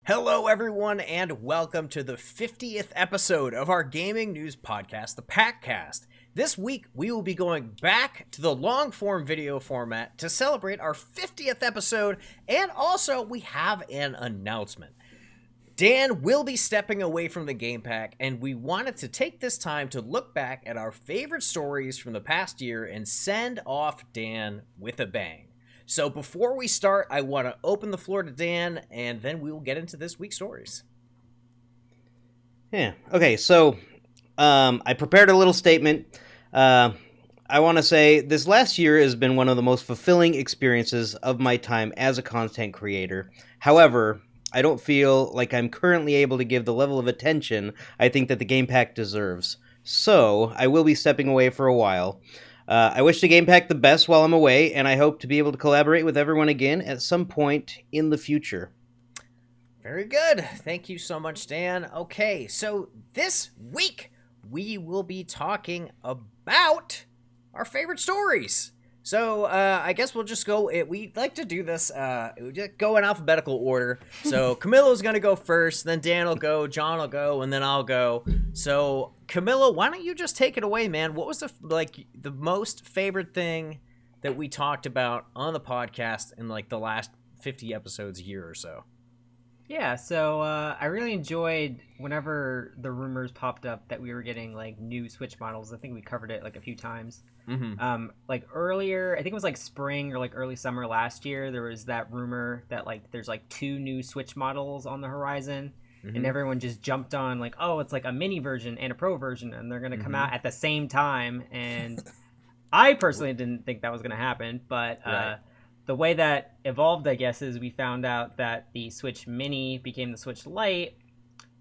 Hello, everyone, and welcome to the 50th episode of our gaming news podcast, the PackCast. This week, we will be going back to the long-form video format to celebrate our 50th episode, and also we have an announcement. Dan will be stepping away from the Game Pack, and we wanted to take this time to look back at our favorite stories from the past year and send off Dan with a bang. So before we start, I want to open the floor to Dan, and then we will get into this week's stories. Yeah. Okay. So, I prepared a little statement. I want to say this last year has been one of the most fulfilling experiences of my time as a content creator. However, I don't feel like I'm currently able to give the level of attention I think that the Game Pack deserves. So, I will be stepping away for a while. I wish the Game Pack the best while I'm away, and I hope to be able to collaborate with everyone again at some point in the future. Very good. Thank you so much, Dan. Okay, so this week we will be talking about our favorite stories. So I guess we'll just go. We like to do this. We just go in alphabetical order. So Camilo's gonna go first, then Dan will go, John will go, and then I'll go. So Camilo, why don't you just take it away, man? What was the most favorite thing that we talked about on the podcast in like the last 50 episodes, a year or so? Yeah, so I really enjoyed whenever the rumors popped up that we were getting like new Switch models. I think we covered it like a few times. Mm-hmm. Like earlier, I think it was like spring or like early summer last year, there was that rumor that like there's like 2 new Switch models on the horizon, and everyone just jumped on like, oh, it's like a mini version and a pro version, and they're gonna come out at the same time. And I personally didn't think that was gonna happen, but Right. The way that evolved, I guess, is we found out that the Switch Mini became the Switch Lite,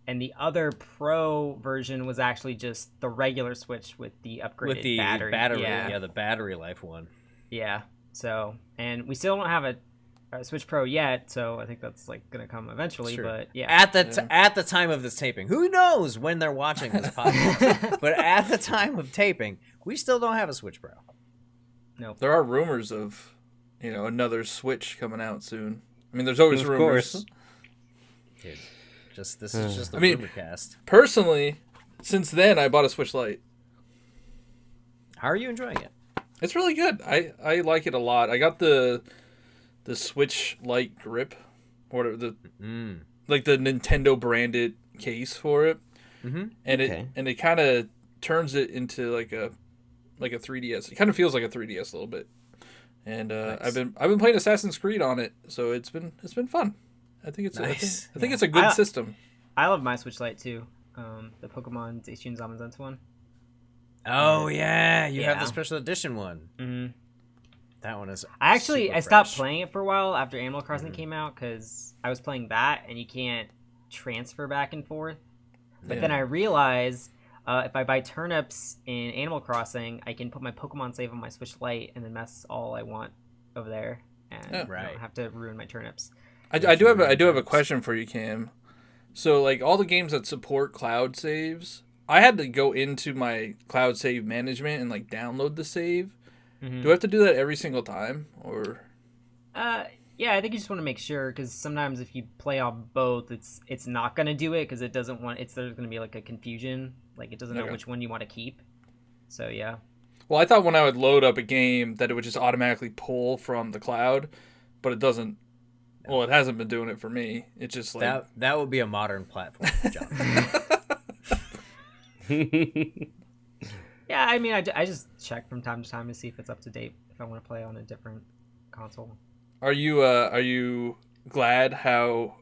and the other Pro version was actually just the regular Switch with the upgraded With the battery. yeah, the battery life one. Yeah. So, and we still don't have a Switch Pro yet, so I think that's like gonna come eventually. Sure. But yeah, At the time of this taping, who knows when they're watching this podcast? But at the time of taping, we still don't have a Switch Pro. nope. There are rumors of, another Switch coming out soon. I mean, there's always Of rumors. course. Dude, this is just the I mean- rumor cast. Personally, since then, I bought a Switch Lite. How are you enjoying it? It's really good. I like it a lot. I got the Switch Lite grip, or the Nintendo branded case for it, and it kind of turns it into like a 3DS. It kind of feels like a 3DS a little bit. And Nice. I've been playing Assassin's Creed on it, so it's been fun. I think it's Nice. I think it's a good system. I love my Switch Lite too. The Pokemon Daishin Zamazenta one. Oh yeah, you have Yeah. the special edition one. Mm-hmm. That one is. I super stopped fresh. playing it for a while after Animal Crossing came out because I was playing that and you can't transfer back and forth. But then I realized if I buy turnips in Animal Crossing, I can put my Pokemon save on my Switch Lite and then mess all I want over there, and I Right. don't have to ruin my turnips. I do have a question for you, Cam. So like all the games that support cloud saves, I had to go into my cloud save management and like download the save. Do I have to do that every single time, or? Yeah, I think you just want to make sure because sometimes if you play on both, it's not gonna do it because it doesn't want. There's gonna be like a confusion, like it doesn't know which one you want to keep. So yeah. Well, I thought when I would load up a game that it would just automatically pull from the cloud, but it doesn't. Well, it hasn't been doing it for me. It's just like That would be a modern platform, John. Yeah, I mean, I just check from time to time to see if it's up to date if I want to play on a different console. Are you glad how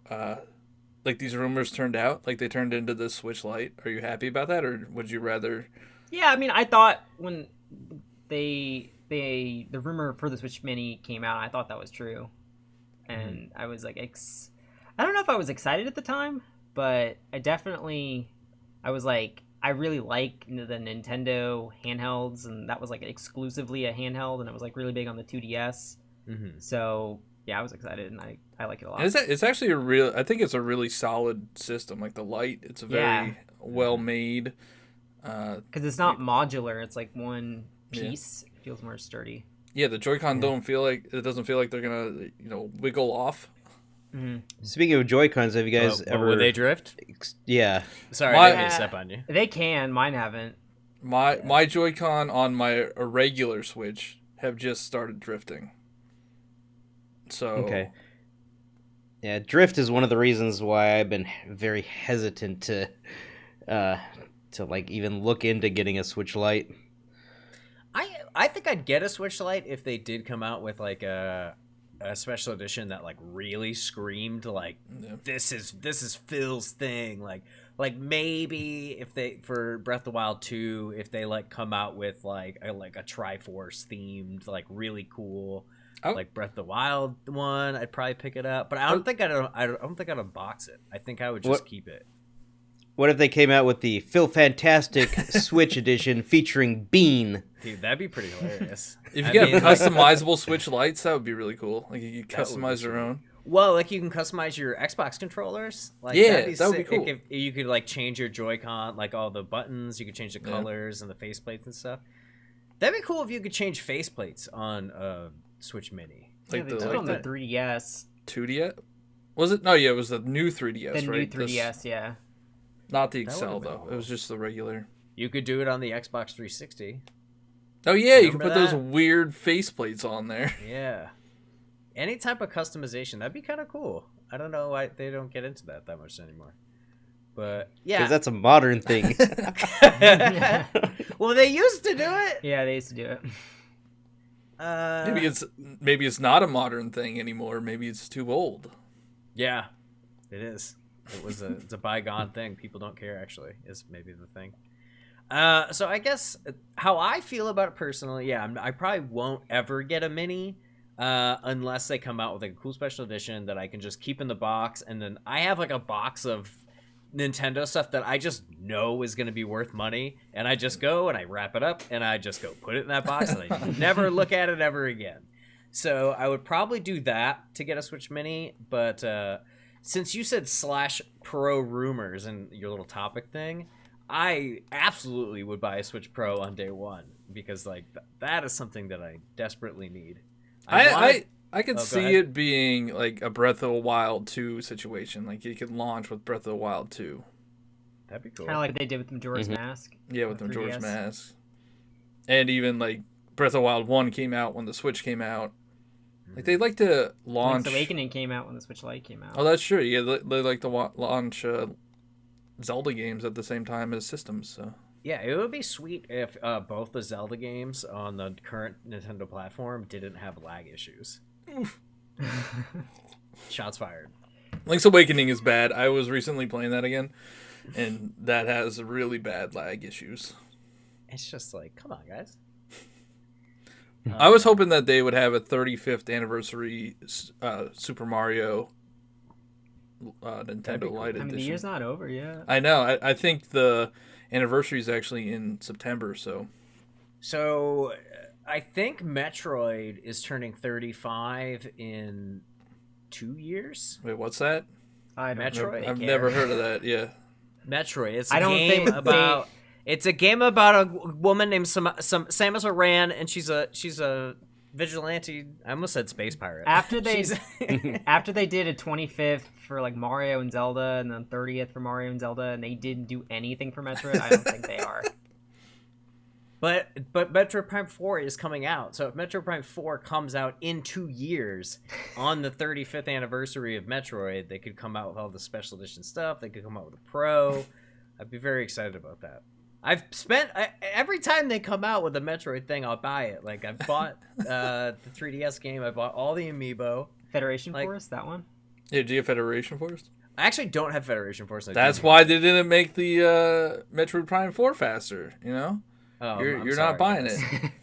like these rumors turned out? Like they turned into the Switch Lite. Are you happy about that, or would you rather? Yeah, I mean, I thought when the rumor for the Switch Mini came out, I thought that was true, and I was like, I don't know if I was excited at the time, but I was like, I really like the Nintendo handhelds, and that was like exclusively a handheld, and it was like really big on the 2DS. So yeah, I was excited, and I like it a lot. It's actually I think it's a really solid system. Like the Lite, it's a very well made. Because it's not modular; it's like one piece. It feels more sturdy. Yeah, the Joy-Con doesn't feel like they're gonna wiggle off. Speaking of Joy-Cons, have you guys ever... Will they drift? Yeah. Sorry, I didn't mean to step on you. They can. Mine haven't. My Joy-Con on my regular Switch have just started drifting. So Okay. Yeah, drift is one of the reasons why I've been very hesitant to like even look into getting a Switch Lite. I think I'd get a Switch Lite if they did come out with like a special edition that like really screamed like this is Phil's thing, like maybe if they for Breath of the Wild 2 if they like come out with like a Triforce themed like really cool like Breath of the Wild one, I'd probably pick it up, but I don't think I'd unbox it. I think I would just keep it. What if they came out with the Phantastic Switch edition featuring Bean? Dude, that'd be pretty hilarious. If you get customizable Switch Lites, that would be really cool. Like you could customize your own. Well, like you can customize your Xbox controllers. Like, that would be cool. If you could like change your Joy-Con, like all the buttons, you could change the colors and the faceplates and stuff. That'd be cool if you could change faceplates on Switch Mini. Like they did on the 3DS. 2DS? Was it? No, yeah, it was the new 3DS, the right? The new 3DS, yeah. Not the Excel, though. Cool. It was just the regular. You could do it on the Xbox 360. Oh, yeah, you can put those weird faceplates on there. Yeah. Any type of customization, that'd be kind of cool. I don't know why they don't get into that much anymore. But, yeah. Because that's a modern thing. Well, they used to do it. Yeah, they used to do it. Maybe it's not a modern thing anymore. Maybe it's too old. Yeah, it is. It's a bygone thing. People don't care, actually, is maybe the thing. So I guess how I feel about it personally, yeah, I probably won't ever get a mini unless they come out with like a cool special edition that I can just keep in the box. And then I have like a box of Nintendo stuff that I just know is going to be worth money. And I just go and I wrap it up and I just go put it in that box and I never look at it ever again. So I would probably do that to get a Switch Mini. But since you said /Pro rumors and your little topic thing, I absolutely would buy a Switch Pro on day one because like that is something that I desperately need. I could see it being like a Breath of the Wild 2 situation. Like you could launch with Breath of the Wild 2. That'd be cool. Kind of like they did with Majora's Mask. Yeah, with Majora's Mask. And even like Breath of the Wild 1 came out when the Switch came out. Like they like to launch. Link's Awakening came out when the Switch Lite came out. Oh, that's true. Yeah, they like to launch Zelda games at the same time as systems. So yeah, it would be sweet if both the Zelda games on the current Nintendo platform didn't have lag issues. Shots fired. Link's Awakening is bad. I was recently playing that again, and that has really bad lag issues. It's just like, come on, guys. I was hoping that they would have a 35th anniversary Super Mario Nintendo Lite edition. I mean, the year's not over yet. I know. I think the anniversary is actually in September, so... So, I think Metroid is turning 35 in 2 years. Wait, what's that? Metroid? I've never heard of that, yeah. Metroid. It's a game about a woman named Samus Aran, and she's a vigilante. I almost said space pirate. After they did a 25th for like Mario and Zelda, and then 30th for Mario and Zelda, and they didn't do anything for Metroid, I don't think they are. But Metroid Prime 4 is coming out, so if Metroid Prime 4 comes out in 2 years on the 35th anniversary of Metroid, they could come out with all the special edition stuff. They could come out with a Pro. I'd be very excited about that. I've spent every time they come out with a Metroid thing, I'll buy it. Like I've bought the 3DS game. I bought all the amiibo. Federation Force, that one. Yeah, do you have Federation Force? I actually don't have Federation Force. That's why they didn't make the Metroid Prime 4 faster. You know, you're not buying it.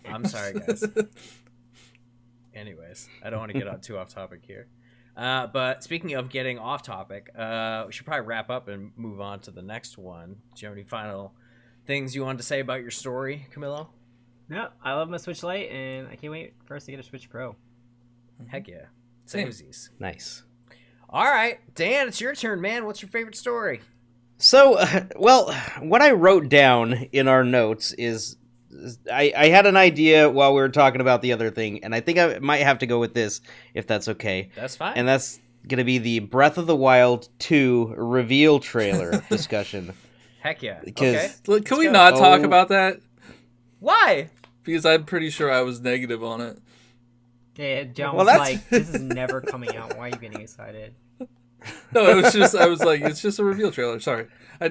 I'm sorry, guys. Anyways, I don't want to get too off topic here. But speaking of getting off topic, we should probably wrap up and move on to the next one. Do you have any final things you wanted to say about your story, Camilo? No, I love my Switch Lite, and I can't wait for us to get a Switch Pro. Heck yeah. Samesies. Nice. All right, Dan, it's your turn, man. What's your favorite story? So, well, what I wrote down in our notes is I had an idea while we were talking about the other thing, and I think I might have to go with this, if that's okay. That's fine. And that's gonna be the Breath of the Wild 2 reveal trailer discussion. Heck yeah. Because Okay. Look, can we not talk about that? Why? Because I'm pretty sure I was negative on it. Yeah, John Well, was that's- like, "This is never coming out. Why are you getting excited?" No, it was just I was like, it's just a reveal trailer. Sorry.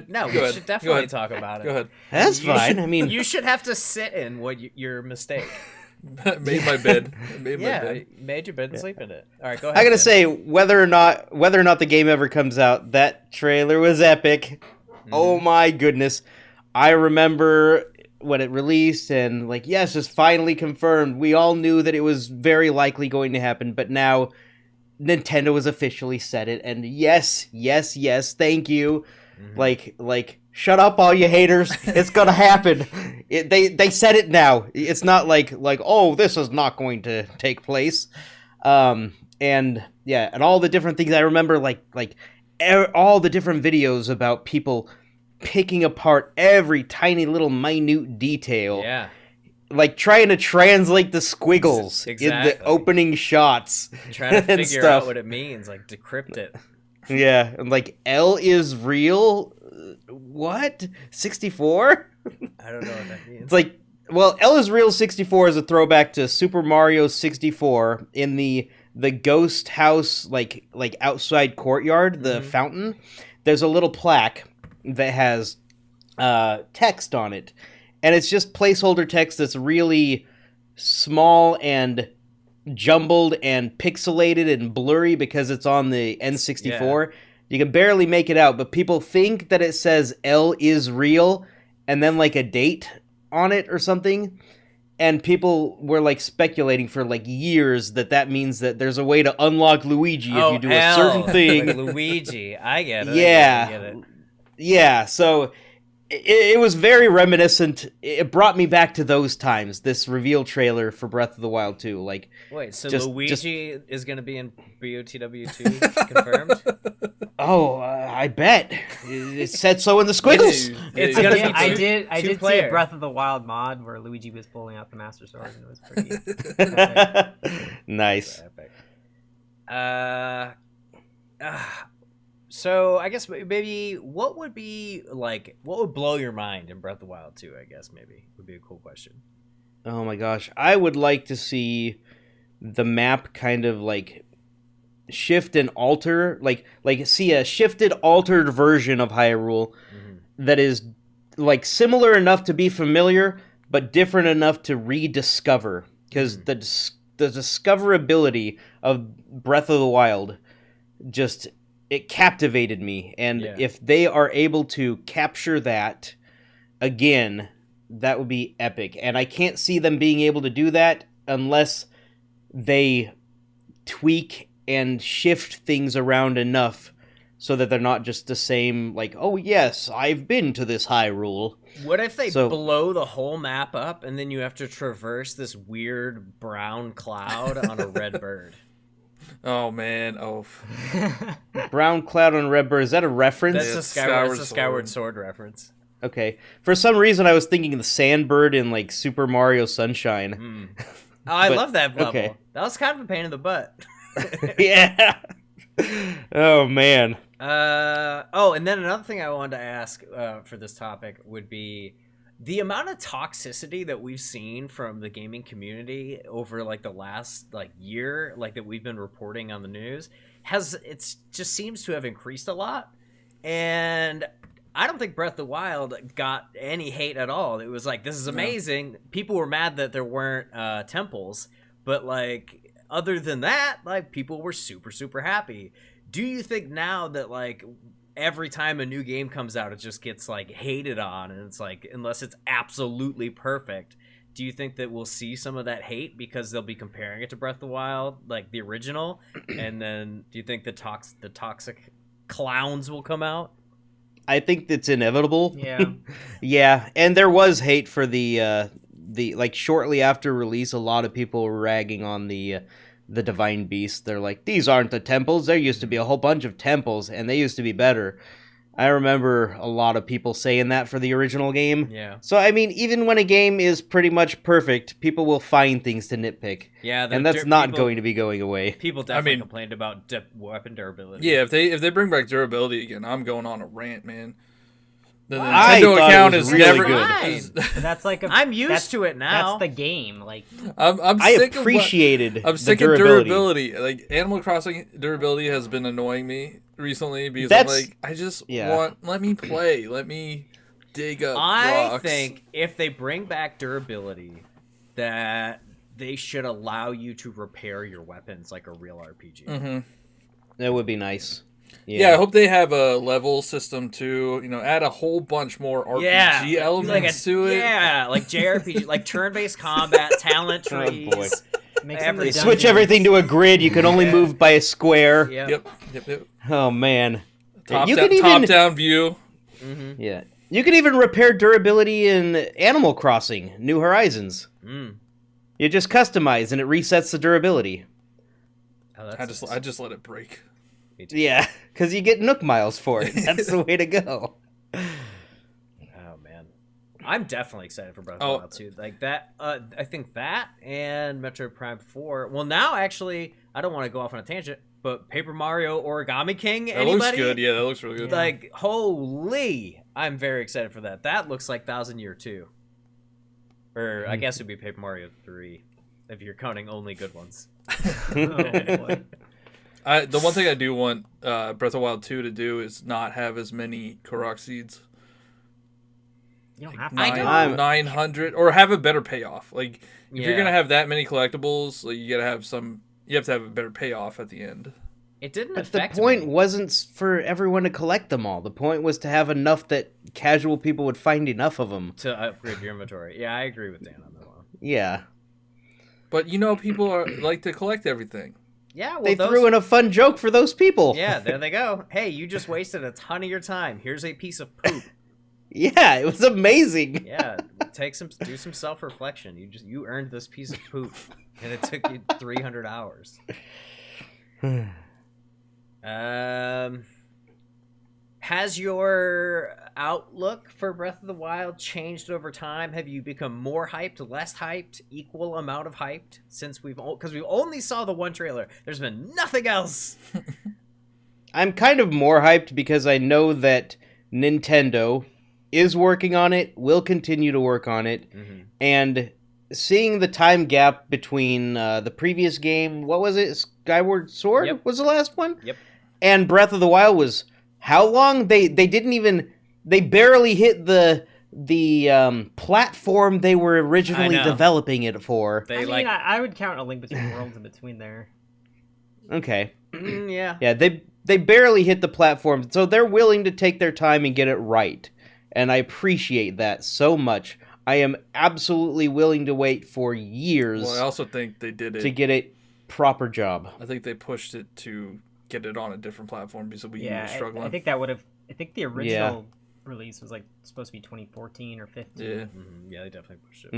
No, Go we ahead. should Go definitely ahead. talk about it. Go ahead. That's You fine. should- I mean, you should have to sit in your mistake. Made my bed. Made my Yeah, bed. made your bed and sleep in it. All right, go ahead. I gotta Dan. say, whether or not the game ever comes out, that trailer was epic. Oh my goodness! I remember when it released, and like, yes, it's finally confirmed. We all knew that it was very likely going to happen, but now Nintendo has officially said it, and yes, thank you. Like, shut up, all you haters! It's gonna happen. They said it now. It's not like oh, this is not going to take place. And yeah, and all the different things I remember, all the different videos about people picking apart every tiny little minute detail. Yeah. Like trying to translate the squiggles in Exactly. the opening shots. Trying to and figure stuff. out what it means, like decrypt it. Yeah, and like L is real. What? 64? I don't know what that means. It's like, well, L is real 64 is a throwback to Super Mario 64 in the ghost house, like outside courtyard, the fountain. There's a little plaque that has text on it, and it's just placeholder text that's really small and jumbled and pixelated and blurry because it's on the N64. You can barely make it out, but people think that it says L is real and then like a date on it or something. And people were like speculating for like years that means that there's a way to unlock Luigi if you do a certain thing. Like Luigi. I get it. Yeah. I get it. Yeah, so it was very reminiscent. It brought me back to those times, this reveal trailer for Breath of the Wild 2. Like, Wait, so Just- Luigi is going to be in BOTW2 confirmed? oh, I bet. It said so in the squiggles. It's Yeah, gonna Yeah, be I two- did see two-player. a Breath of the Wild mod where Luigi was pulling out the Master Sword, and it was pretty. Nice. Epic. So I guess maybe what would blow your mind in Breath of the Wild 2, I guess maybe would be a cool question. Oh my gosh. I would like to see the map kind of like shift and alter, like see a shifted, altered version of Hyrule that is like similar enough to be familiar, but different enough to rediscover. Because the discoverability of Breath of the Wild just, it captivated me. And if they are able to capture that again, that would be epic. And I can't see them being able to do that unless they tweak and shift things around enough so that they're not just the same, like, oh yes, I've been to this Hyrule. What if they So- blow the whole map up and then you have to traverse this weird brown cloud on a red bird? Oh man. Oh. Brown Cloud on Red Bird, is that a reference? That's Yeah, a Skyward Sword reference. Okay. For some reason, I was thinking the Sandbird in, like, Super Mario Sunshine. Oh, I But- love that level. okay. That was kind of a pain in the butt. Yeah. Oh, man. And then another thing I wanted to ask for this topic would be the amount of toxicity that we've seen from the gaming community over like the last like year, like that we've been reporting on the news, just seems to have increased a lot. And I don't think Breath of the Wild got any hate at all. It was like, this is amazing. People were mad that there weren't temples, but like other than that, like people were super, super happy. Do you think now that like every time a new game comes out, it just gets like hated on, and it's like, unless it's absolutely perfect, do you think that we'll see some of that hate because they'll be comparing it to Breath of the Wild, like the original? And then do you think the toxic clowns will come out? I think that's inevitable. Yeah. Yeah, and there was hate for the like shortly after release, a lot of people were ragging on the Divine Beast. They're like, these aren't the temples. There used to be a whole bunch of temples, and they used to be better. I remember a lot of people saying that for the original game. Yeah. So, I mean, even when a game is pretty much perfect, people will find things to nitpick. Yeah, and that's not going to be going away. People definitely complained about weapon durability. Yeah, if they bring back durability again, I'm going on a rant, man. The I Nintendo thought account it was is really never good. But that's like I'm used to it now. That's the game. Like I appreciated I'm sick the of durability. Like Animal Crossing durability has been annoying me recently because I'm like, I just want let me play, let me dig up rocks. I think if they bring back durability, that they should allow you to repair your weapons like a real RPG. Mm-hmm. That would be nice. Yeah, I hope they have a level system too. You know, add a whole bunch more RPG elements to it. Yeah, like JRPG, like turn-based combat, talent trees. Switch everything to a grid. You can only move by a square. Yep. Oh man. Top-down view. Mm-hmm. Yeah. You can even repair durability in Animal Crossing: New Horizons. You just customize and it resets the durability. Oh, I just let it break. Yeah, because you get Nook miles for it. That's the way to go. Oh man, I'm definitely excited for Breath of the Wild 2. Like that, I think that and Metroid Prime 4. Well, now actually, I don't want to go off on a tangent, but Paper Mario Origami King. That looks good. Yeah, that looks really good. Like holy, I'm very excited for that. That looks like Thousand Year 2, or I guess it'd be Paper Mario 3 if you're counting only good ones. Oh boy. The one thing I do want Breath of the Wild 2 to do is not have as many Korok seeds. You don't have to. 900, or have a better payoff. Like if you're Yeah. gonna have that many collectibles, like, you have to have a better payoff at the end. It didn't But the affect point me. wasn't for everyone to collect them all. The point was to have enough that casual people would find enough of them. To upgrade your inventory. Yeah, I agree with Dan on that one. Yeah. But people like to collect everything. Yeah, well, They threw in a fun joke for those people. Yeah, there they go. Hey, you just wasted a ton of your time. Here's a piece of poop. Yeah, it was amazing. Yeah, do some self-reflection. You earned this piece of poop, and it took you 300 hours. Has your outlook for Breath of the Wild changed over time? Have you become more hyped, less hyped, equal amount of hyped since because we only saw the one trailer. There's been nothing else. I'm kind of more hyped because I know that Nintendo is working on it, will continue to work on it, and seeing the time gap between the previous game, what was it? Skyward Sword was the last one? Yep. And Breath of the Wild was how long? They barely hit the platform they were originally developing it for. I would count A Link Between Worlds in between there. Okay. Yeah. Yeah, they barely hit the platform, so they're willing to take their time and get it right. And I appreciate that so much. I am absolutely willing to wait for years. Well, I also think they did it to get a proper job. I think they pushed it to get it on a different platform because we were struggling. I think that would have. I think the original release was supposed to be 2014 or 15. Yeah, yeah, they definitely pushed it.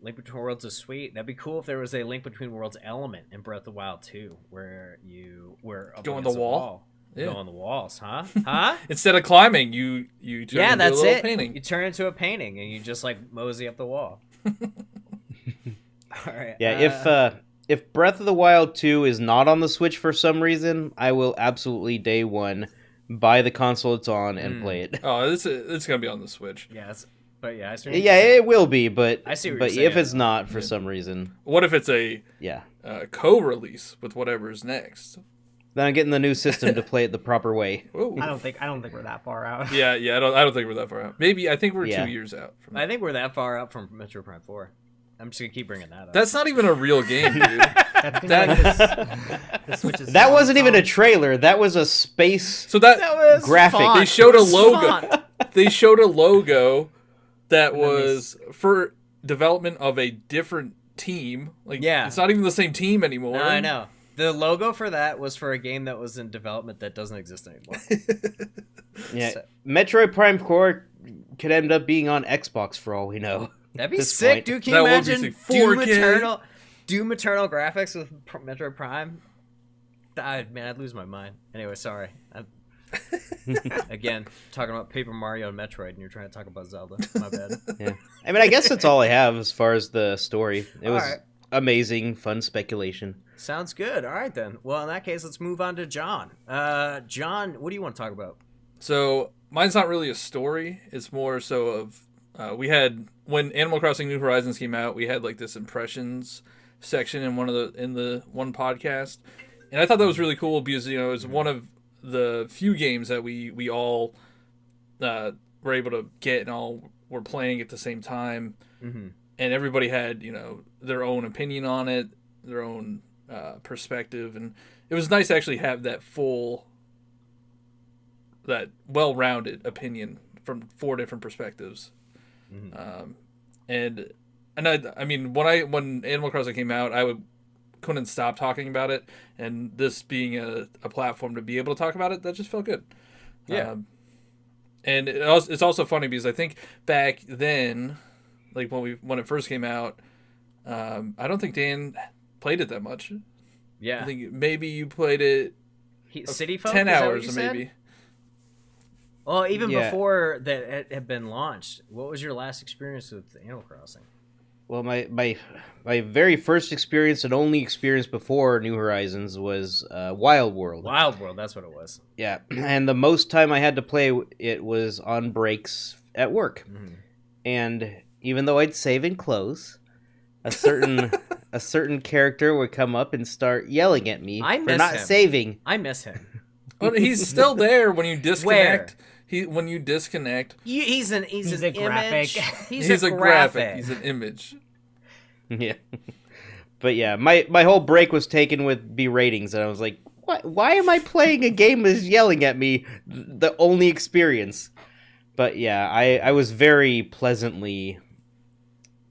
Link Between Worlds is sweet. That'd be cool if there was a Link Between Worlds element in Breath of the Wild 2, where you were up go on against the wall. Go on the walls, huh? Instead of climbing, you turn into that's a little it. painting. You turn into a painting and you just mosey up the wall. All right. Yeah, if Breath of the Wild 2 is not on the Switch for some reason, I will absolutely day one buy the console it's on and play it. Oh, it's gonna be on the Switch. Yes, but I see. Yeah, it will be, but I see what but you're if saying, it's not for some reason, what if it's a co-release with whatever's next? Then I'm getting the new system to play it the proper way. Whoa. I don't think we're that far out. Yeah, I don't think we're that far out. Maybe I think we're 2 years out. I think we're that far out from Metroid Prime 4. I'm just gonna keep bringing that up. That's not even a real game, dude. The Switch is that wasn't even a trailer. That was a space. So that was graphic. Font. They showed a logo. Font. They showed a logo that was for development of a different team. It's not even the same team anymore. No, I know. The logo for that was for a game that was in development that doesn't exist anymore. Metroid Prime 4 could end up being on Xbox for all we know. That'd be sick, dude. Can you imagine Doom Eternal graphics with Metroid Prime? Man, I'd lose my mind. Anyway, sorry. Again, talking about Paper Mario and Metroid, and you're trying to talk about Zelda. My bad. Yeah. I mean, I guess that's all I have as far as the story. It was right. amazing, fun speculation. Sounds good. All right, then. Well, in that case, let's move on to John. John, what do you want to talk about? So mine's not really a story. It's more so of we had when Animal Crossing New Horizons came out, we had like this impressions section in the one podcast, and I thought that was really cool because it was one of the few games that we all were able to get and all were playing at the same time, and everybody had their own opinion on it, their own perspective, and it was nice to actually have that well-rounded opinion from 4 different perspectives. And I mean when Animal Crossing came out, couldn't stop talking about it, and this being a platform to be able to talk about it, that just felt good. Yeah. And it's also funny because I think back then, like when it first came out, I don't think Dan played it that much. Yeah. I think maybe you played it City Folk? 10 Is that what hours you or said? maybe. Well, even Yeah. before that it had been launched, what was your last experience with Animal Crossing? Well, my very first experience and only experience before New Horizons was Wild World. Wild World, that's what it was. Yeah, and the most time I had to play it was on breaks at work. And even though I'd save and close, a certain character would come up and start yelling at me I for miss not him. saving. I miss him. Well, he's still there when you disconnect. Where? When you disconnect, He's an a graphic. image. he's a graphic. He's an image. Yeah, but yeah, my whole break was taken with beratings, and I was like, why am I playing a game that's yelling at me? The only experience. But yeah, I was very pleasantly,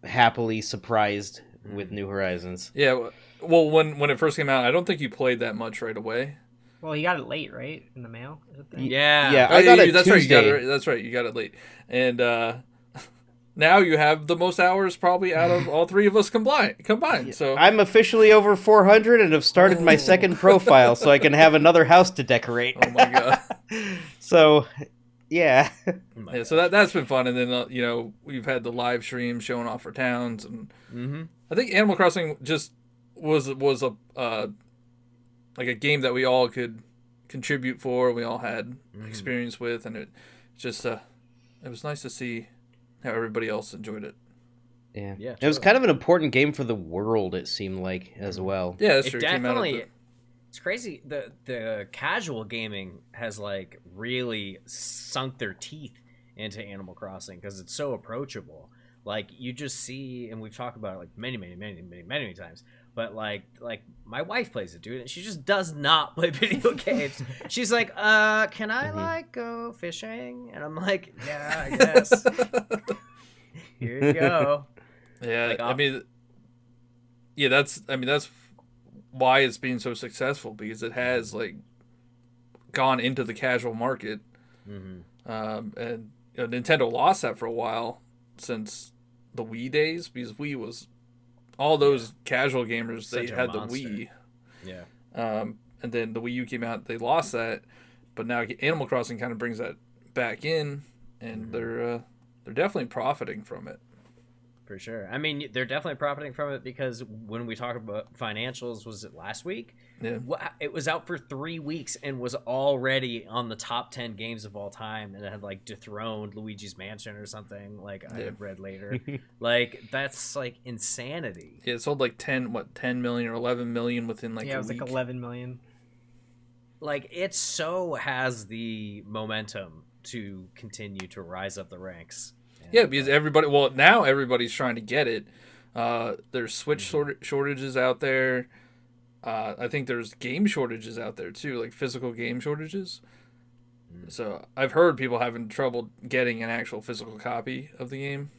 happily surprised with New Horizons. Yeah, well, when it first came out, I don't think you played that much right away. Well, you got it late, right? In the mail? Is it the- Yeah. Yeah, I got it that's Tuesday. right. That's right. You got it late, and now you have the most hours probably out of all 3 of us combined. So I'm officially over 400 and have started my second profile so I can have another house to decorate. oh my god. So, yeah. Yeah, so that's been fun, and then we've had the live stream showing off our towns, and I think Animal Crossing just was a like a game that we all could contribute for, we all had experience with, and it just it was nice to see how everybody else enjoyed it. Yeah. Yeah, It was totally. kind of an important game for the world, it seemed like, as well. Yeah, that's It true. Came out of definitely. It's crazy. The casual gaming has like really sunk their teeth into Animal Crossing because it's so approachable. Like you just see, and we've talked about it like many times. But like my wife plays it, dude, and she just does not play video games. She's like, can I like go fishing? And I'm like, yeah, I guess. Here you go. Yeah, Like, I mean, yeah, that's why it's being so successful, because it has like gone into the casual market, and Nintendo lost that for a while since the Wii days, because Wii was all those casual gamers. Such They a had monster. the Wii, Yeah. and then the Wii U came out, they lost that, but now Animal Crossing kind of brings that back in, and they're definitely profiting from it. For sure. I mean, they're definitely profiting from it because when we talk about financials, was it last week? Yeah. It was out for 3 weeks and was already on the top 10 games of all time, and it had like dethroned Luigi's Mansion or something. Like I had read later. Like that's like insanity. Yeah, it sold like 10 million or 11 million within like Yeah, a it was week. like 11 million. Like it so has the momentum to continue to rise up the ranks. Yeah, because now everybody's trying to get it. There's Switch shortages out there. I think there's game shortages out there too, like physical game shortages. So I've heard people having trouble getting an actual physical copy of the game.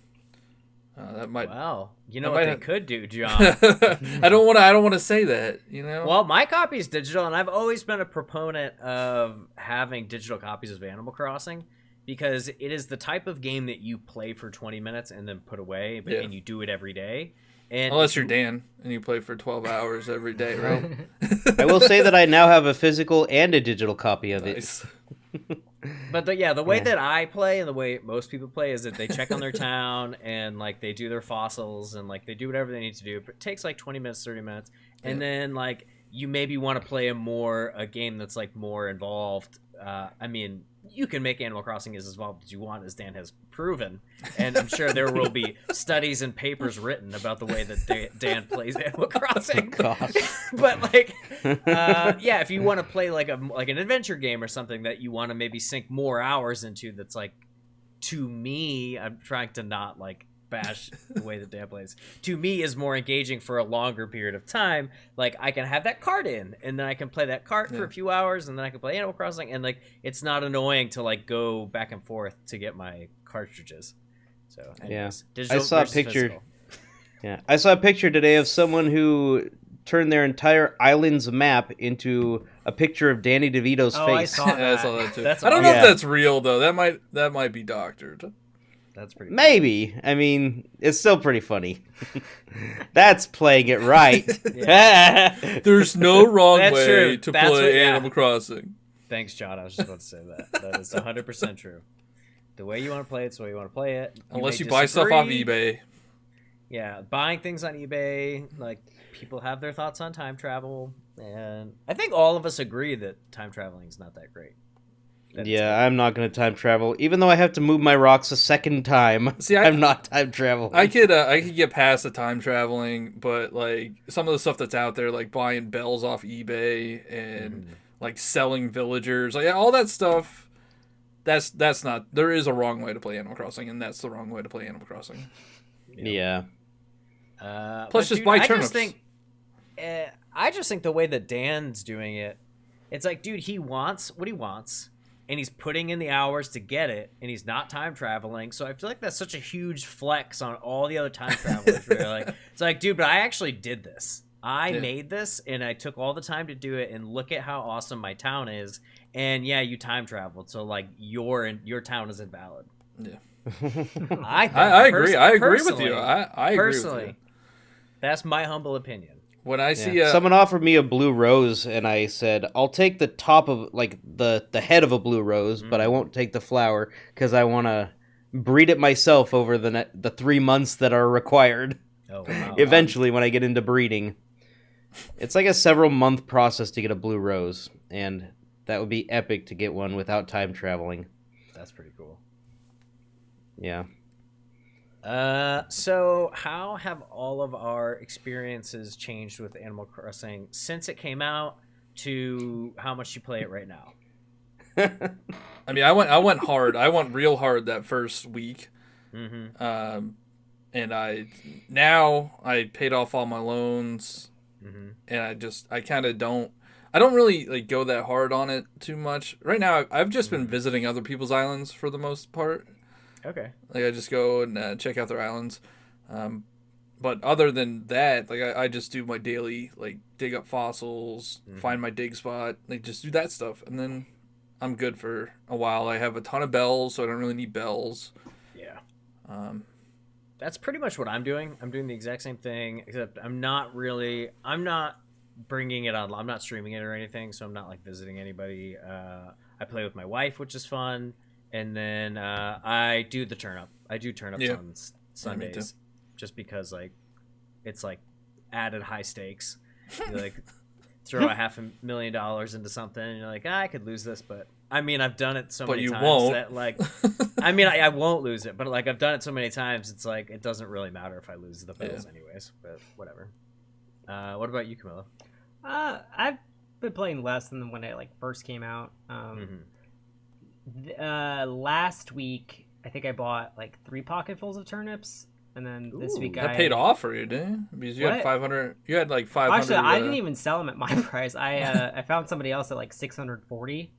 That might. Well, you know that what might they have- could do, John. I don't want to say that. Well, my copy is digital, and I've always been a proponent of having digital copies of Animal Crossing because it is the type of game that you play for 20 minutes and then put away, and you do it every day. And Unless you're Dan and you play for 12 hours every day, right? I will say that I now have a physical and a digital copy of Nice. But the way that I play and the way most people play is that they check on their town and like they do their fossils and like they do whatever they need to do. But it takes like 20 minutes, 30 minutes, and then like you maybe want to play a game that's like more involved. I mean, you can make Animal Crossing as involved as you want, as Dan has proven, and I'm sure there will be studies and papers written about the way that Dan plays Animal Crossing. But like, if you want to play like an adventure game or something that you want to maybe sink more hours into, that's like, to me, I'm trying to not like bash the way that Dan plays. To me, is more engaging for a longer period of time. Like I can have that cart in, and then I can play that cart for a few hours, and then I can play Animal Crossing, and like it's not annoying to like go back and forth to get my cartridges. So anyways, I saw a picture. Physical. Yeah, I saw a picture today of someone who turned their entire island's map into a picture of Danny DeVito's face. I saw that too. I don't know if that's real though. That might be doctored. That's pretty. Maybe. I mean, it's still pretty funny. That's playing it right. There's no wrong way to play Animal Crossing. Thanks, John. I was just about to say that. That is 100% true. The way you want to play it's the way you want to play it. Unless you buy stuff off eBay. Yeah, buying things on eBay, like people have their thoughts on time travel, and I think all of us agree that time traveling is not that great. I'm not going to time travel, even though I have to move my rocks a second time. See, I'm not time traveling. I could get past the time traveling, but like some of the stuff that's out there, like buying bells off eBay and like selling villagers, like all that stuff. That's not. There is a wrong way to play Animal Crossing, and that's the wrong way to play Animal Crossing. Yeah. Plus, just buy turnips. I just think the way that Dan's doing it, it's like, dude, he wants what he wants. And he's putting in the hours to get it, and he's not time traveling. So I feel like that's such a huge flex on all the other time travelers. Where like, it's like, dude, but I actually did this. I made this, and I took all the time to do it. And look at how awesome my town is. And yeah, you time traveled, so like your town is invalid. Yeah, I agree. I agree with you. I agree personally. With you. That's my humble opinion. When I see someone offered me a blue rose, and I said, I'll take the top of, like, the head of a blue rose, but I won't take the flower, because I want to breed it myself over the 3 months that are required. Oh, wow. Eventually, when I get into breeding. It's like a several-month process to get a blue rose, and that would be epic to get one without time traveling. That's pretty cool. Yeah. So how have all of our experiences changed with Animal Crossing since it came out to how much you play it right now? I mean, I went hard. I went real hard that first week. Mm-hmm. And I paid off all my loans, and I kind of don't really like go that hard on it too much. Right now, I've just been visiting other people's islands for the most part. Okay. Like I just go and check out their islands. But other than that, like I just do my daily, like dig up fossils, find my dig spot, like just do that stuff. And then I'm good for a while. I have a ton of bells, so I don't really need bells. Yeah. That's pretty much what I'm doing. I'm doing the exact same thing, except I'm not bringing it on. I'm not streaming it or anything, so I'm not like visiting anybody. I play with my wife, which is fun. And then I do the turnip. I do turnips on Sundays, just because like it's like added high stakes. You like throw $500,000 into something, and you're like, I could lose this, but I mean, I've done it so many times that like, I mean, I won't lose it, but like I've done it so many times, it's like it doesn't really matter if I lose the bills anyways. But whatever. What about you, Camilo? I've been playing less than when it like first came out. Last week I think I bought like 3 pocketfuls of turnips, and then this week that paid off for you, didn't it? Because you had 500. You had like 500. Actually, I didn't even sell them at my price. I found somebody else at like 640.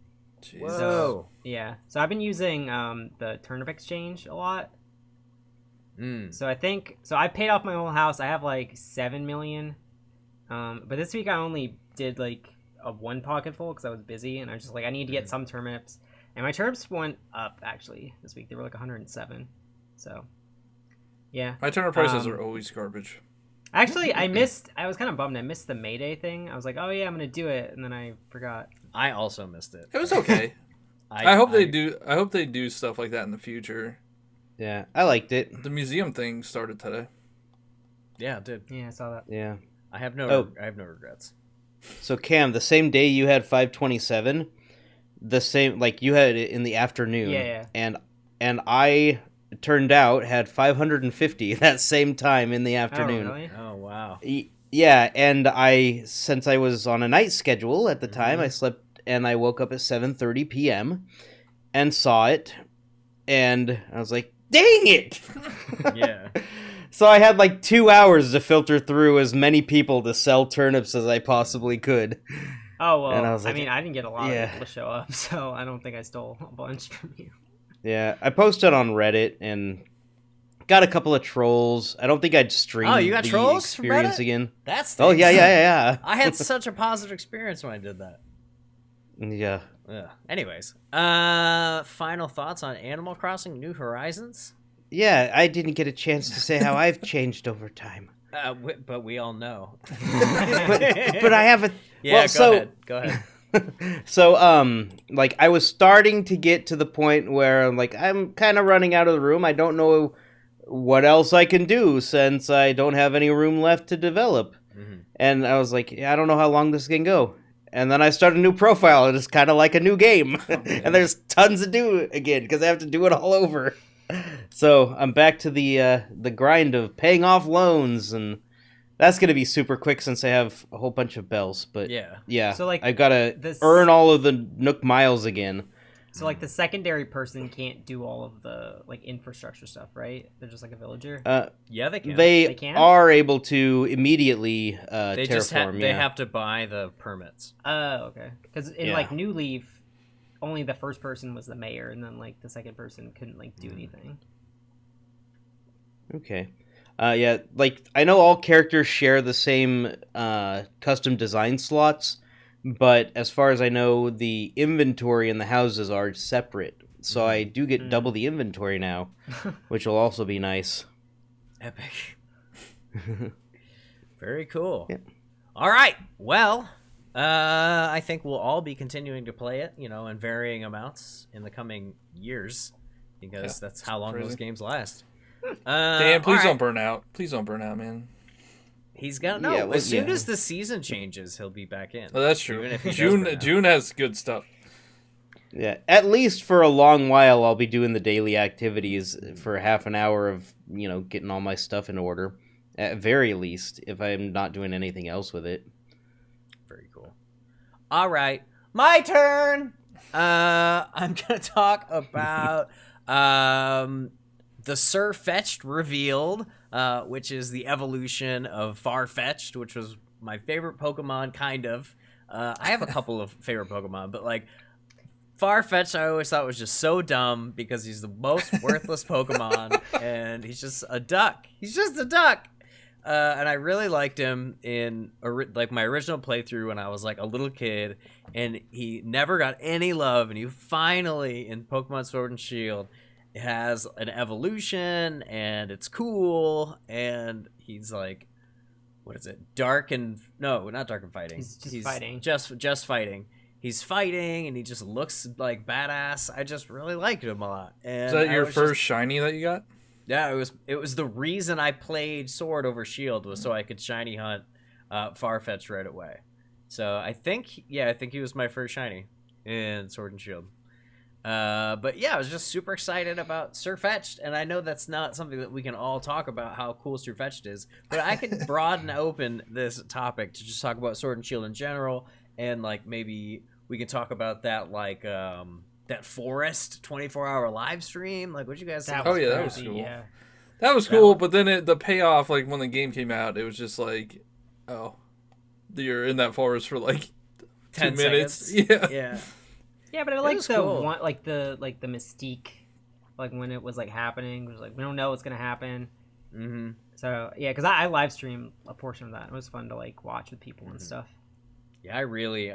Whoa. So, yeah. So I've been using the turnip exchange a lot. So I paid off my whole house. I have like 7 million. But this week I only did like a 1 pocketful because I was busy, and I was just like, I need to get some turnips. And my turnips went up, actually, this week. They were like 107. So, yeah. My turnip prices are always garbage. Actually, I was kind of bummed. I missed the May Day thing. I was like, oh, yeah, I'm going to do it. And then I forgot. I also missed it. It was okay. I hope they do. I hope they do stuff like that in the future. Yeah, I liked it. The museum thing started today. Yeah, it did. Yeah, I saw that. Yeah. I have no regrets. So Cam, the same day you had 527, the same like you had it in the afternoon. Yeah. And I turned out had 550 that same time in the afternoon. Oh, really? Oh, wow. Yeah, and since I was on a night schedule at the time, I slept and I woke up at 7:30 p.m. and saw it, and I was like, "Dang it!" Yeah. So I had like 2 hours to filter through as many people to sell turnips as I possibly could. Oh, well, And I was like, I didn't get a lot of yeah. people to show up, so I don't think I stole a bunch from you. Yeah, I posted on Reddit and got a couple of trolls. I don't think I'd stream Oh, you got the trolls from experience Reddit? again. That's Oh, yeah. I had such a positive experience when I did that. Yeah. Ugh. Anyways, final thoughts on Animal Crossing New Horizons? Yeah, I didn't get a chance to say how I've changed over time. But we all know. but I haven't. Yeah, well, go ahead. So, like, I was starting to get to the point where, like, I'm kind of running out of the room. I don't know what else I can do since I don't have any room left to develop. Mm-hmm. And I was like, yeah, I don't know how long this can go. And then I start a new profile, and it's kind of like a new game. And there's tons to do again, because I have to do it all over. So I'm back to the grind of paying off loans, and that's going to be super quick since I have a whole bunch of bells. But yeah, So, like, I've got to earn all of the Nook miles again. So, like, the secondary person can't do all of the, like, infrastructure stuff, right? They're just like a villager? Yeah, they can. They can? are able to immediately They terraform. just they have to buy the permits. Oh, okay. Because in, Yeah. like, New Leaf, only the first person was the mayor, and then, like, the second person couldn't, like, do anything. Okay. Yeah, like, I know all characters share the same custom design slots, but as far as I know, the inventory in the houses are separate. So I do get double the inventory now, which will also be nice. Epic. Very cool. Yeah. All right. Well, I think we'll all be continuing to play it, in varying amounts in the coming years, because that's how long those games last. Dan, please all don't burn out. Please don't burn out, man. He's got Yeah, well, as soon yeah. as the season changes, he'll be back in. Oh, that's true. Even if he does burn out. June has good stuff. Yeah, at least for a long while, I'll be doing the daily activities for half an hour of, getting all my stuff in order. At very least, if I'm not doing anything else with it. Very cool. All right, my turn. I'm gonna talk about the Sirfeth'd revealed, which is the evolution of Farfetch'd, which was my favorite Pokemon, kind of. I have a couple of favorite Pokemon, but like Farfetch'd, I always thought was just so dumb because he's the most worthless Pokemon, and he's just a duck. He's just a duck. And I really liked him in like my original playthrough when I was like a little kid, and he never got any love. And he finally, in Pokemon Sword and Shield, has an evolution, and it's cool. And he's like, what is it? Not dark and fighting. He's fighting. Just fighting. He's fighting, and he just looks like badass. I just really liked him a lot. And Is that your first shiny that you got? Yeah, it was the reason I played Sword over Shield, was so I could shiny hunt Farfetch'd right away. So I think he was my first shiny in Sword and Shield. But yeah, I was just super excited about Sirfeth'd, and I know that's not something that we can all talk about how cool Sirfeth'd is, but I could broaden open this topic to just talk about Sword and Shield in general, and like maybe we can talk about that that forest 24-hour live stream. Like, what you guys think? That was cool. Yeah. That was cool, but then the payoff, like when the game came out, it was just like, oh, you're in that forest for like 10 2 minutes. seconds. Yeah. Yeah, but I like the cool. one, like the mystique, like when it was like happening. It was like, we don't know what's gonna happen. Mm-hmm. So yeah, because I live streamed a portion of that. It was fun to like watch with people and stuff. Yeah, I really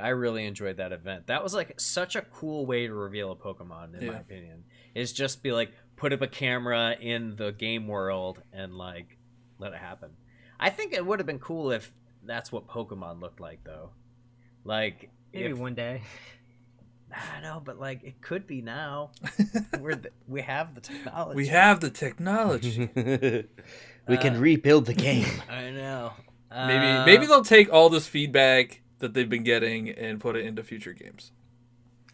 enjoyed that event. That was like such a cool way to reveal a Pokemon, in my opinion. Is just be like, put up a camera in the game world and like let it happen. I think it would have been cool if that's what Pokemon looked like, though. Like Maybe one day. I know, but like it could be now. We have the technology. We have the technology. We can rebuild the game. I know. Maybe they'll take all this feedback that they've been getting and put it into future games.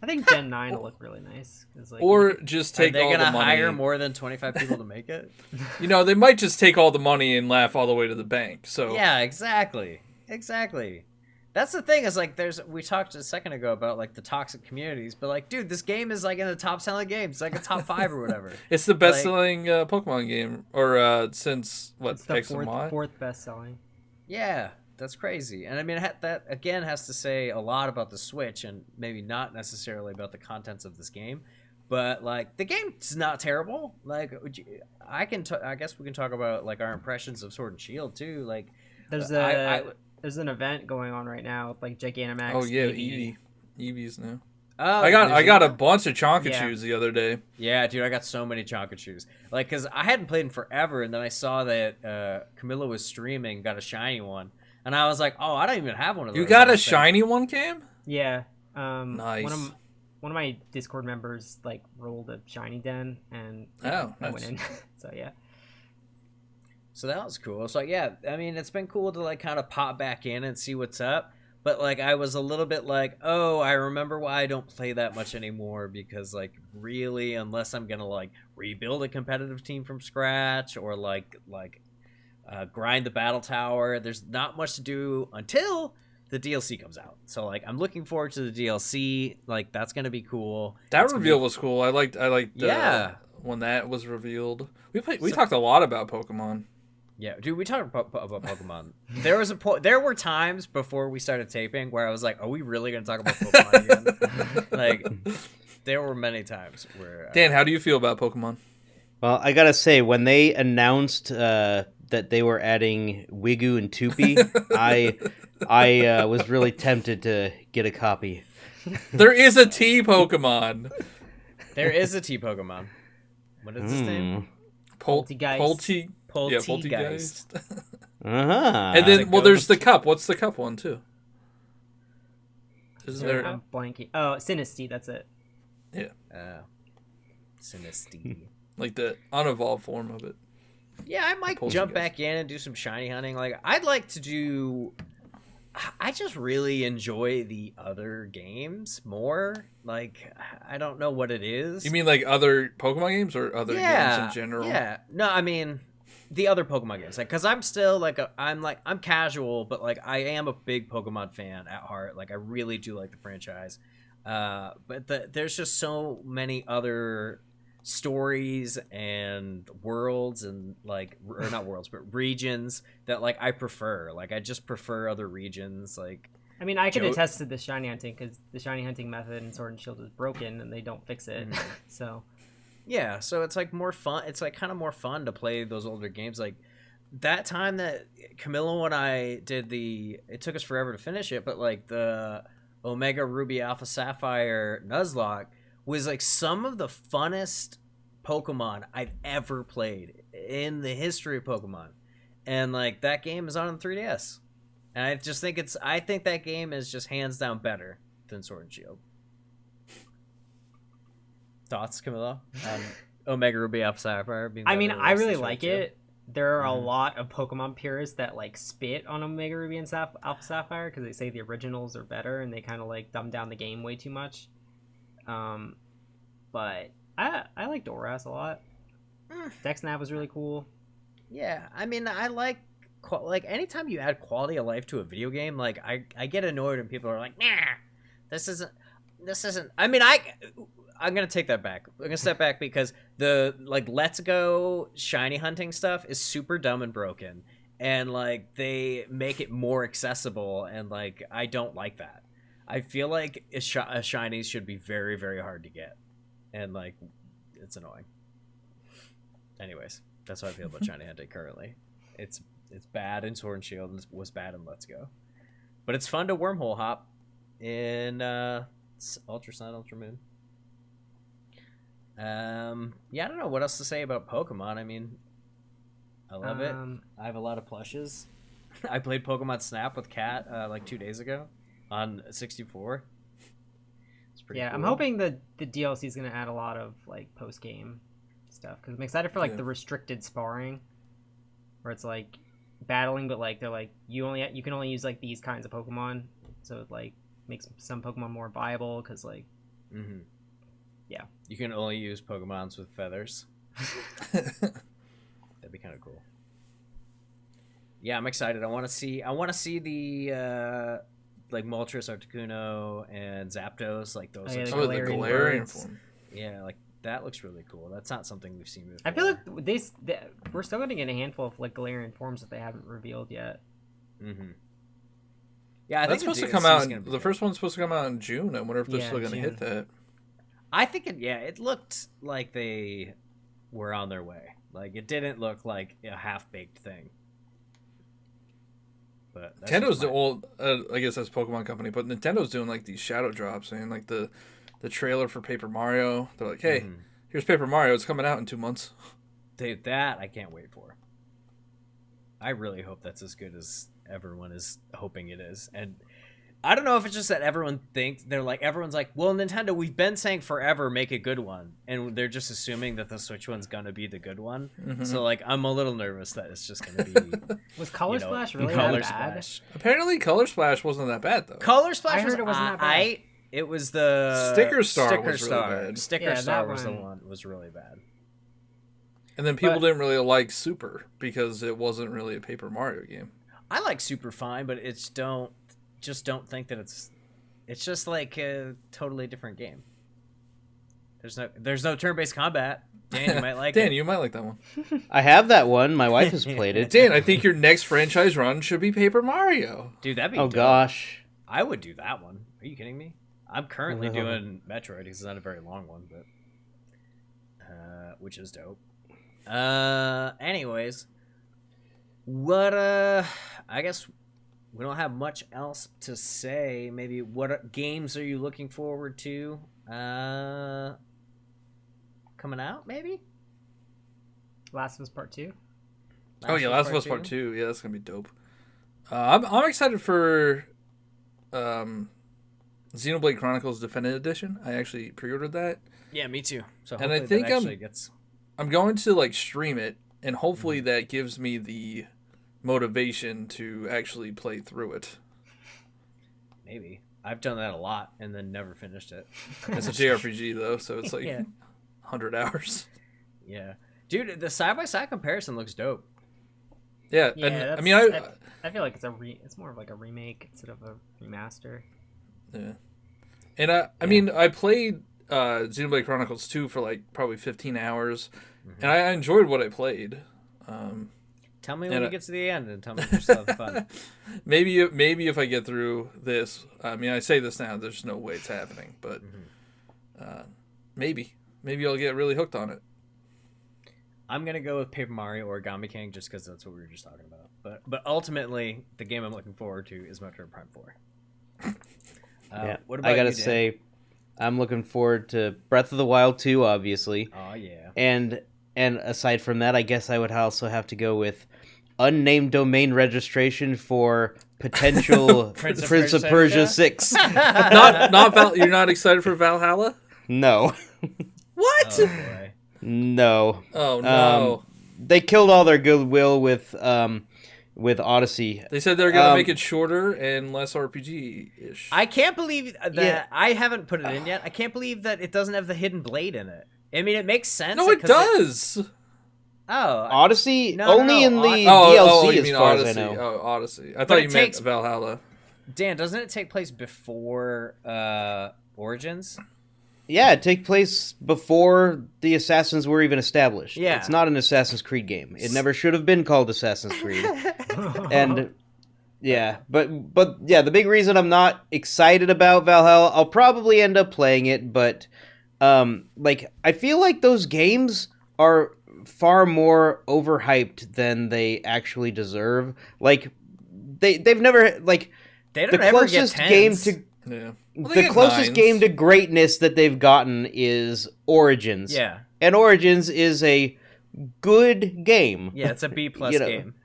I think Gen 9 will look really nice. Like, or just take all the money. Are they going to hire more than 25 people to make it? They might just take all the money and laugh all the way to the bank. So yeah, exactly. That's the thing is like we talked a second ago about like the toxic communities, but like dude, this game is like in the top selling games. It's like a top 5 or whatever. It's the best selling Pokemon game or since what it's the fourth best selling. Yeah. That's crazy. And I mean, that again has to say a lot about the Switch and maybe not necessarily about the contents of this game. But, like, the game's not terrible. Like, I guess we can talk about, like, our impressions of Sword and Shield, too. Like, there's an event going on right now with, like, Gigantamax. Oh, yeah, Eevees now. Oh, I got a bunch of Chonkachus the other day. Yeah, dude, I got so many Chonkachus. Like, because I hadn't played in forever, and then I saw that Camilo was streaming, got a shiny one. And I was like, oh, I don't even have one of those. You got a shiny one, Cam? Yeah. Nice. One of my Discord members like rolled a shiny den, and I went in. So yeah. So that was cool. So yeah, I mean, it's been cool to like kind of pop back in and see what's up. But like, I was a little bit like, oh, I remember why I don't play that much anymore because like, really, unless I'm gonna like rebuild a competitive team from scratch or like. Grind the battle tower. There's not much to do until the DLC comes out. So like I'm looking forward to the DLC. Like that's gonna be cool. That reveal was cool. I liked when that was revealed. We talked a lot about Pokemon. Yeah, dude, we talked about Pokemon. There were times before we started taping where I was like, are we really gonna talk about Pokemon again? Like there were many times where Dan, how do you feel about Pokemon? Well, I gotta say, when they announced that they were adding Wigu and Tupi, I was really tempted to get a copy. There is a T Pokemon. There is a T Pokemon. What is his name? Poltegeist. Poltegeist. And then, there's the cup. What's the cup one too? Isn't there? I'm blanking. Oh, Sinistea. That's it. Yeah. Sinistea. Like the unevolved form of it. Yeah, I might jump back in and do some shiny hunting. Like, I'd like to do... I just really enjoy the other games more. Like, I don't know what it is. You mean like other Pokemon games or other games in general? Yeah. No, I mean, the other Pokemon games. Like, because I'm still, I'm casual, but, like, I am a big Pokemon fan at heart. Like, I really do like the franchise. But there's just so many other... stories and worlds and like or not worlds but regions that like I prefer. Like I just prefer other regions. Like I mean, I can attest to the shiny hunting because the shiny hunting method in Sword and Shield is broken and they don't fix it. So yeah, so it's like more fun. It's like kind of more fun to play those older games. Like that time that Camilo and I did it took us forever to finish it, but like the Omega Ruby Alpha Sapphire Nuzlocke was like some of the funnest Pokemon I've ever played in the history of Pokemon. And like that game is on 3DS. And I just think I think that game is just hands down better than Sword and Shield. Thoughts, Camilo? Omega Ruby Alpha Sapphire being I mean, I really like Shield? it. There are a lot of Pokemon purists that like spit on Omega Ruby and Alpha Sapphire because they say the originals are better and they kind of like dumb down the game way too much. But I liked Doras a lot. Dexnav was really cool. Yeah, I mean, I like anytime you add quality of life to a video game, like I get annoyed when people are like, nah, this isn't. I mean, I'm gonna take that back. I'm gonna step back because the like Let's Go shiny hunting stuff is super dumb and broken, and like they make it more accessible, and like I don't like that. I feel like a shinies should be very, very hard to get, and like it's annoying. Anyways, that's how I feel about shiny hunting currently. It's bad in Sword and Shield, and it was bad in Let's Go, but it's fun to wormhole hop in Ultra Sun, Ultra Moon. Yeah, I don't know what else to say about Pokemon. I mean, I love it. I have a lot of plushes. I played Pokemon Snap with Kat like 2 days ago on 64. It's pretty Yeah, cool. I'm hoping the DLC is gonna add a lot of like post game stuff because I'm excited for like the restricted sparring, where it's like battling, but like they're like you can only use like these kinds of Pokemon, so it like makes some Pokemon more viable because like you can only use Pokemons with feathers. That'd be kind of cool. Yeah, I'm excited. I want to see the like Moltres, Articuno, and Zapdos, like those. Oh, yeah, the Galarian Galarian birds. form. Yeah, like that looks really cool. That's not something we've seen before. I feel like we're still gonna get a handful of like Galarian forms that they haven't revealed yet. Yeah, I That's think supposed to come out. The first one's supposed to come out in June. I wonder if they're still going to hit that. I think it looked like they were on their way. Like it didn't look like a half-baked thing. But Nintendo's the old, I guess that's Pokemon Company, but Nintendo's doing like these shadow drops and like the trailer for Paper Mario. They're like, hey, here's Paper Mario. It's coming out in 2 months. Dude, that I can't wait for. I really hope that's as good as everyone is hoping it is. And I don't know if it's just that everyone's like, well, Nintendo, we've been saying forever, make a good one. And they're just assuming that the Switch one's going to be the good one. So, like, I'm a little nervous that it's just going to be... Was Color Splash really Color that bad? Splash. Apparently, Color Splash wasn't that bad, though. Color Splash I heard it wasn't that bad. It was the... Sticker Star was really bad. Sticker Star was the one was really bad. And then people didn't really like Super because it wasn't really a Paper Mario game. I like Super fine, but it's don't think that it's just like a totally different game. There's no turn-based combat. Dan, you might like Dan, it. you might like that one. I have that one. My wife has played it. Dan, I think your next franchise run should be Paper Mario. Dude, that'd be Oh dope. gosh. I would do that one. Are you kidding me? I'm currently doing Metroid because it's not a very long one, but which is dope. Anyways, what I guess we don't have much else to say. Maybe what games are you looking forward to coming out? Maybe Last of Us Part 2. Last of Us Part 2. Yeah, that's gonna be dope. I'm excited for Xenoblade Chronicles Definitive Edition. I actually pre-ordered that. Yeah, me too. So and I think I'm going to like stream it, and hopefully that gives me the motivation to actually play through it. Maybe. I've done that a lot and then never finished it. It's a JRPG though, so it's like 100 hours. Yeah, dude, the side-by-side comparison looks dope. Yeah, Yeah, and I mean, I feel like it's more of like a remake instead of a remaster. Yeah, and I mean, I played Xenoblade Chronicles 2 for like probably 15 hours, and I enjoyed what I played. Tell me when you get to the end and tell me if you're still having fun. Maybe if I get through this, I mean, I say this now, there's no way it's happening, but maybe I'll get really hooked on it. I'm gonna go with Paper Mario Origami King just because that's what we were just talking about. But ultimately, the game I'm looking forward to is Metroid Prime 4. What about I gotta you, Dan? say, I'm looking forward to Breath of the Wild 2, obviously. Oh yeah. And aside from that, I guess I would also have to go with unnamed domain registration for potential Prince of Persia 6. You're not excited for Valhalla? No. What? Oh boy. No. Oh no. They killed all their goodwill with Odyssey. They said they're gonna make it shorter and less RPG-ish. I can't believe that I haven't put it in yet. I can't believe that it doesn't have the hidden blade in it. I mean, it makes sense. No, it does. Odyssey No, only in the Oh, DLC you as mean far Odyssey. as I know. Oh, Odyssey. I thought you meant Valhalla. Dan, doesn't it take place before Origins? Yeah, it takes place before the Assassins were even established. Yeah. It's not an Assassin's Creed game. It never should have been called Assassin's Creed. And yeah, but yeah, the big reason I'm not excited about Valhalla, I'll probably end up playing it, but like I feel like those games are far more overhyped than they actually deserve. Like they've never like They don't the ever closest get game tens. to Yeah. the closest game to greatness that they've gotten is Origins. Yeah. And Origins is a good game. Yeah, it's a B+ game.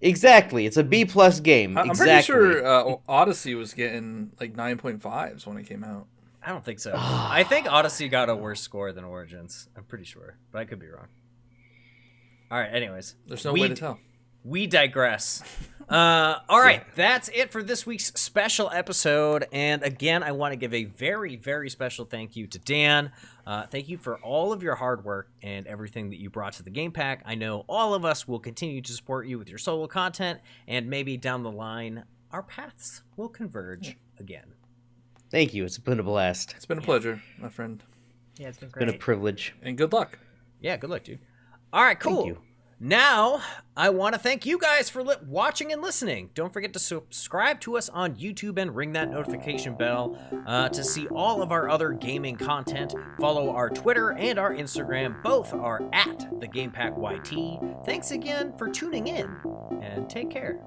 Exactly. It's a B+ game. I'm exactly. pretty sure Odyssey was getting like 9.5s when it came out. I don't think so. I think Odyssey got a worse score than Origins. I'm pretty sure, but I could be wrong. All right, anyways. There's no way to tell. We digress. All right, that's it for this week's special episode. And again, I want to give a very, very special thank you to Dan. Thank you for all of your hard work and everything that you brought to the Game Pack. I know all of us will continue to support you with your solo content, and maybe down the line, our paths will converge again. Thank you. It's been a blast. It's been a pleasure, my friend. Yeah, it's been It's great. been a privilege. And good luck. Yeah, good luck, dude. All right, cool. Thank you. Now, I want to thank you guys for watching and listening. Don't forget to subscribe to us on YouTube and ring that notification bell to see all of our other gaming content. Follow our Twitter and our Instagram. Both are at the GamePackYT. Thanks again for tuning in, and take care.